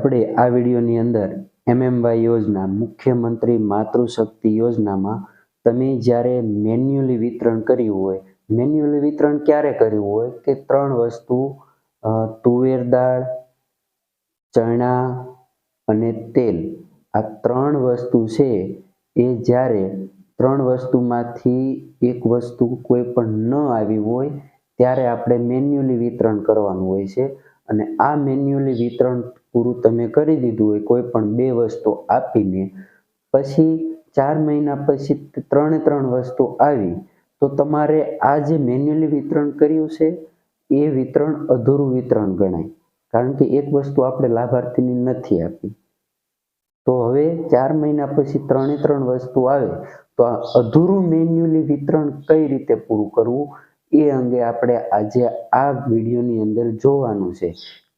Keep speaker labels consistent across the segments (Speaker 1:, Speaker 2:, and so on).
Speaker 1: આપણે આ વિડીયોની અંદર MMY યોજના મુખ્યમંત્રી માતૃશક્તિ યોજનામાં તમે જ્યારે મેન્યુઅલી વિતરણ કર્યું હોય, મેન્યુઅલી વિતરણ ક્યારે કર્યું હોય કે 3 વસ્તુ તુવેર દાળ, ચણા અને તેલ, આ 3 વસ્તુ છે એ જ્યારે 3 વસ્તુમાંથી એક વસ્તુ કોઈ પણ ન આવી હોય ત્યારે આપણે મેન્યુઅલી વિતરણ કરવાનું હોય છે. અને આ મેન્યુઅલી વિતરણ પૂરું તમે કરી દીધું હોય કોઈ પણ 2 વસ્તુ આપીને, પછી 4 મહિના પછી 3 વસ્તુ આવી તો તમારે આ જે મેન્યુઅલી વિતરણ કર્યું છે એ વિતરણ અધૂરું વિતરણ ગણાય, કારણ કે એક વસ્તુ આપણે લાભાર્થીને નથી આપી. તો હવે 4 મહિના પછી 3 વસ્તુ આવે તો આ અધૂરું મેન્યુઅલી વિતરણ કઈ રીતે પૂરું કરવું એ અંગે આપણે આજે આ વિડીયોની અંદર જોવાનું છે.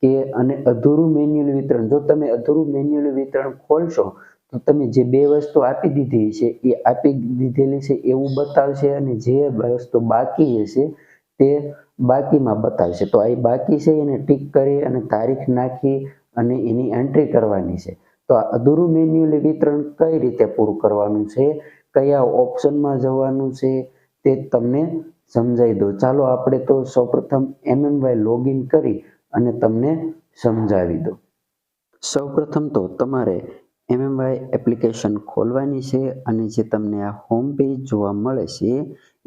Speaker 1: કે અને અધૂરું મેન્યુઅલી વિતરણ, જો તમે અધૂરું મેન્યુઅલી વિતરણ ખોલશો તો તમે જે 2 વસ્તુ આપી દીધી છે એ આપી દીધેલી છે એવું બતાવશે, અને જે વસ્તુ બાકી હશે તે બાકીમાં બતાવશે. તો આ બાકી છે એને ટીક કરી અને તારીખ નાખી અને એની એન્ટ્રી કરવાની છે. તો આ અધૂરું મેન્યુઅલી વિતરણ કઈ રીતે પૂરું કરવાનું છે, કયા ઓપ્શનમાં જવાનું છે તે તમને સમજાવી દો. ચાલો આપણે તો સૌપ્રથમ MMY લોગિન કરી અને તમને સમજાવી દો. સૌપ્રથમ તો તમારે MMY એપ્લિકેશન ખોલવાની છે અને જે તમને આ હોમ પેજ જોવા મળે છે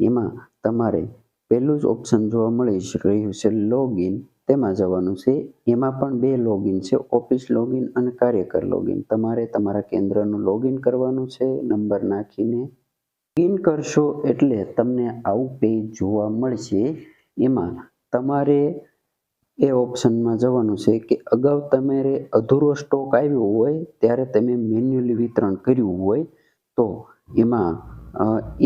Speaker 1: એમાં તમારે પહેલું જ ઓપ્શન જોવા મળી રહ્યું છે લોગિન, તેમાં જવાનું છે. એમાં પણ 2 લોગિન છે, ઓફિસ લોગિન અને કાર્યકર લોગિન. તમારે તમારા કેન્દ્રનું લોગિન કરવાનું છે નંબર નાખીને. લોગિન કરશો એટલે તમને આવું પેજ જોવા મળશે. એમાં તમારે એ ઓપ્શનમાં જવાનું છે કે અગાઉ તમારે અધૂરો સ્ટોક આવ્યો હોય ત્યારે તમે મેન્યુઅલી વિતરણ કર્યું હોય તો એમાં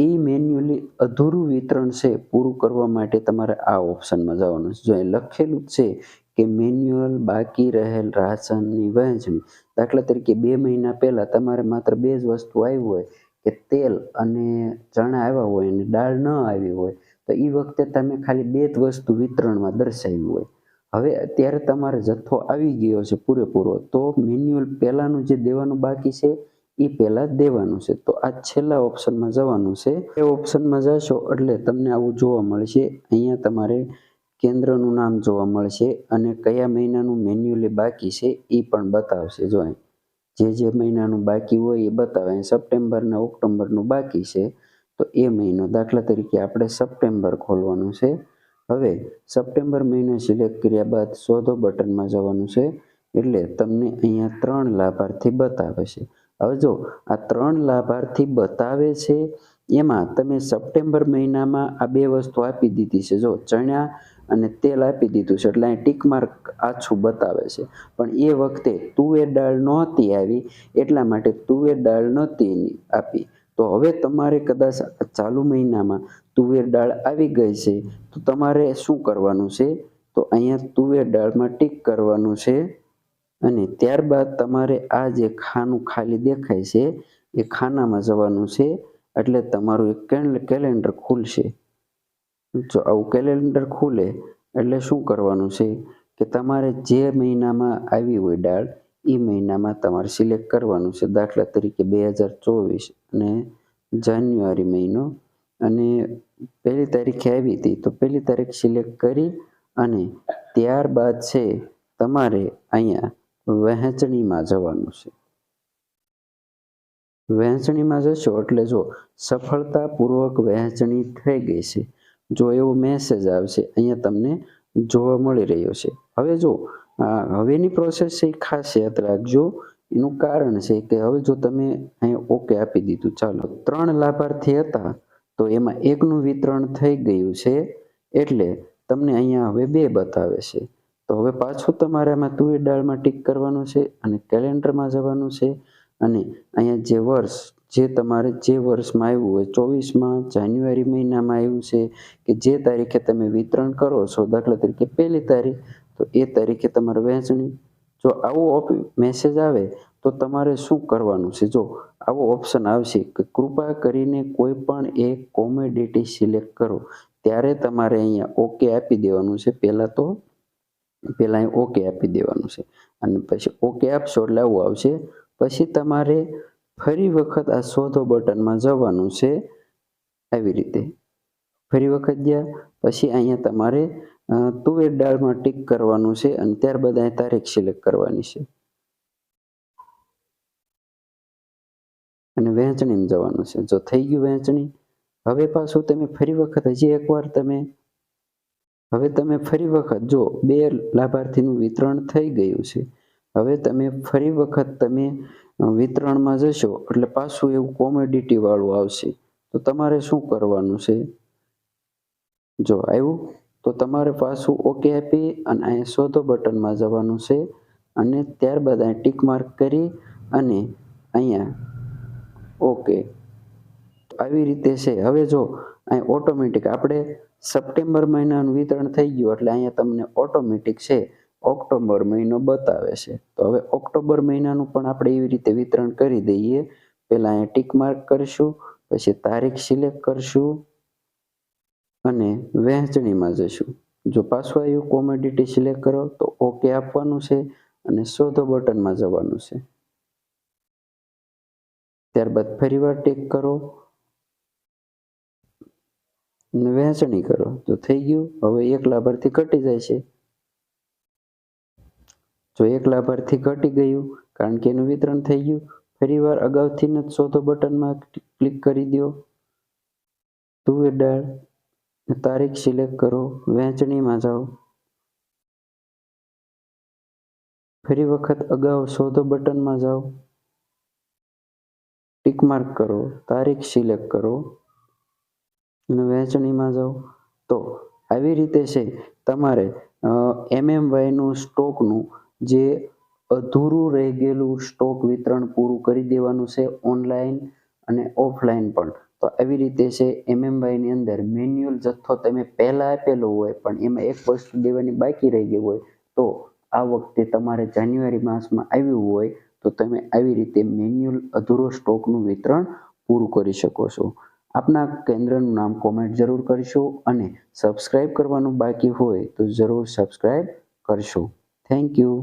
Speaker 1: એ મેન્યુઅલી અધૂરું વિતરણ છે પૂરું કરવા માટે તમારે આ ઓપ્શનમાં જવાનું છે. જો એ લખેલું છે કે મેન્યુઅલ બાકી રહેલ રાશનની વહેંચણી, દાખલા તરીકે 2 મહિના પહેલા તમારે માત્ર 2 જ વસ્તુ આવી હોય કે તેલ અને ચણા આવ્યા હોય અને દાળ ન આવી હોય તો એ વખતે તમે ખાલી 2 જ વસ્તુ વિતરણમાં દર્શાવ્યું હોય. હવે અત્યારે તમારે જથ્થો આવી ગયો છે પૂરેપૂરો, તો મેન્યુઅલ પહેલાનું જે દેવાનું બાકી છે એ પહેલા જ દેવાનું છે. તો આ છેલ્લા ઓપ્શનમાં જવાનું છે. એ ઓપ્શનમાં જશો એટલે તમને આવું જોવા મળશે. અહીંયા તમારે કેન્દ્રનું નામ જોવા મળશે અને કયા મહિનાનું મેન્યુઅલી બાકી છે એ પણ બતાવશે. જો જે મહિનાનું બાકી હોય એ બતાવે. સપ્ટેમ્બર ને ઓક્ટોબરનું બાકી છે તો એ મહિનો, દાખલા તરીકે આપણે સપ્ટેમ્બર ખોલવાનું છે. હવે સપ્ટેમ્બર મહિનો સિલેક્ટ કર્યા બાદ શોધો બટનમાં જવાનું છે એટલે તમને અહીંયા 3 લાભાર્થી બતાવે છે. હવે જો આ 3 લાભાર્થી બતાવે છે એમાં તમે સપ્ટેમ્બર મહિનામાં આ 2 વસ્તુ આપી દીધી છે. જો ચણા અને તેલ આપી દીધું છે એટલે અહીં ટીક માર્ક આછું બતાવે છે. પણ એ વખતે તુવેર દાળ નહોતી આવી એટલા માટે તુવેર દાળ નહોતી આપી. તો હવે તમારે કદાચ ચાલુ મહિનામાં તુવેર દાળ આવી ગઈ છે તો તમારે શું કરવાનું છે, તો અહીંયા તુવેર દાળમાં ટીક કરવાનું છે અને ત્યારબાદ તમારે આ જે ખાનું ખાલી દેખાય છે એ ખાનામાં જવાનું છે એટલે તમારું એક કેલેન્ડર ખુલશે. જો આવું કેલેન્ડર ખુલે એટલે શું કરવાનું છે કે તમારે જે મહિનામાં આવી હોય દાળ એ મહિનામાં તમારે સિલેક્ટ કરવાનું છે. દાખલા તરીકે 2024 અને જાન્યુઆરી મહિનો અને 1 તારીખે આવી હતી તો 1 તારીખ સિલેક્ટ કરી અને ત્યારબાદ છે તમારે અહીંયા વહેંચણીમાં જવાનું છે. વહેંચણીમાં જશો એટલે જો સફળતાપૂર્વક વહેંચણી થઈ ગઈ છે, જો એવો મેસેજ આવશે અહીંયા તમને જોવા મળી રહ્યો છે. હવે જો હવેની પ્રોસેસ છે એ ખાસ યાદ રાખજો. એનું કારણ છે કે હવે જો તમે અહીંયા ઓકે આપી દીધું, ચાલો 3 લાભાર્થી હતા તો એમાં એકનું વિતરણ થઈ ગયું છે એટલે તમને અહીંયા હવે 2 બતાવે છે. તો હવે પાછું તમારે આમાં તુવેર દાળમાં ટીક કરવાનું છે અને કેલેન્ડરમાં જવાનું છે અને અહીંયા જે વર્ષ, જે તમારે જે વર્ષમાં આવ્યું હોય, 24માં જાન્યુઆરી મહિનામાં આવ્યું છે કે જે તારીખે તમે વિતરણ કરો છો, દાખલા તરીકે 1 તારીખ, તો એ તારીખે તમારે વહેંચણી. જો આવો મેસેજ આવે તો તમારે શું કરવાનું છે, જો આવો ઓપ્શન આવશે કે કૃપા કરીને કોઈ પણ એક કોમોડિટી સિલેક્ટ કરો, ત્યારે તમારે અહીંયા ઓકે આપી દેવાનું છે. પહેલાં અહીં ઓકે આપી દેવાનું છે. અને પછી ઓકે આપશો એટલે આવું આવશે. પછી તમારે ફરી વખત આ શોધો બટનમાં જવાનું છે. આવી રીતે ફરી વખત ગયા પછી અહીંયા તમારે તુવેર દાળમાં ટીક કરવાનું છે અને ત્યારબાદ અહીં તારીખ સિલેક્ટ કરવાની છે અને વહેંચણીમાં જવાનું છે. જો થઈ ગયું વહેંચણી, હવે પાછું તમે ફરી વખત હજી એકવાર તમે ફરી વખત જો 2 લાભાર્થીનું વિતરણ થઈ ગયું છે. હવે તમે ફરી વખત તમે વિતરણમાં જશો એટલે પાછું એવું કોમોડિટી વાળું આવશે. તો તમારે શું કરવાનું છે? જો આવ્યું તો તમારે પાછું ઓકે આપી અને અહીંયા શોધો બટનમાં જવાનું છે અને ત્યારબાદ અહીં ટીક માર્ક કરી અને અહીંયા ઓકે. આવી રીતે છે. હવે જો અહીં ઓટોમેટિક આપણે સપ્ટેમ્બર મહિનાનું વિતરણ થઈ ગયું એટલે અહીંયા તમને ઓટોમેટિક છે ઓક્ટોબર મહિનો બતાવે છે. તો હવે ઓક્ટોબર મહિનાનું પણ આપણે એવી રીતે વિતરણ કરી દઈએ. પહેલાં અહીંયા ટીક માર્ક કરીશું, પછી તારીખ સિલેક્ટ કરશું અને વહેંચણીમાં જશું. જો પાછું આવ્યું કોમોડિટી સિલેક્ટ કરો તો ઓકે આપવાનું છે અને શોધો બટનમાં જવાનું છે. ત્યારબાદ ફરીવાર ટીક કરો અને વહેંચણી કરો. તો થઈ ગયું. હવે 1 લાભાર્થી ઘટી જાય છે. જો 1 લાભાર્થી ઘટી ગયું કારણ કે એનું વિતરણ થઈ ગયું. ફરીવાર અગાઉથી જ શોધો બટનમાં ક્લિક કરી દો. તુવેર દાળ તારીખ સિલેક્ટ કરો, વહેંચણીમાં જાઓ. ફરી વખત અગાઉ શોધો બટનમાં જાઓ, ટીક માર્ક કરો, તારીખ સિલેક્ટ કરો અને વહેંચણીમાં જાઓ. તો આવી રીતે છે તમારે MMYનું સ્ટોકનું જે અધૂરું રહી ગયેલું સ્ટોક વિતરણ પૂરું કરી દેવાનું છે ઓનલાઈન અને ઓફલાઈન પણ. તો આવી રીતે છે MMYની અંદર મેન્યુઅલ જથ્થો તમે પહેલાં આપેલો હોય પણ એમાં એક વસ્તુ દેવાની બાકી રહી ગઈ હોય તો આ વખતે તમારે જાન્યુઆરી માસમાં આવ્યું હોય તો તમે આવી રીતે મેન્યુઅલ અધૂરો સ્ટોકનું વિતરણ પૂરું કરી શકો છો. આપના કેન્દ્રનું નામ કોમેન્ટ જરૂર કરશો અને સબસ્ક્રાઇબ કરવાનું બાકી હોય તો જરૂર સબસ્ક્રાઇબ કરશો. Thank you.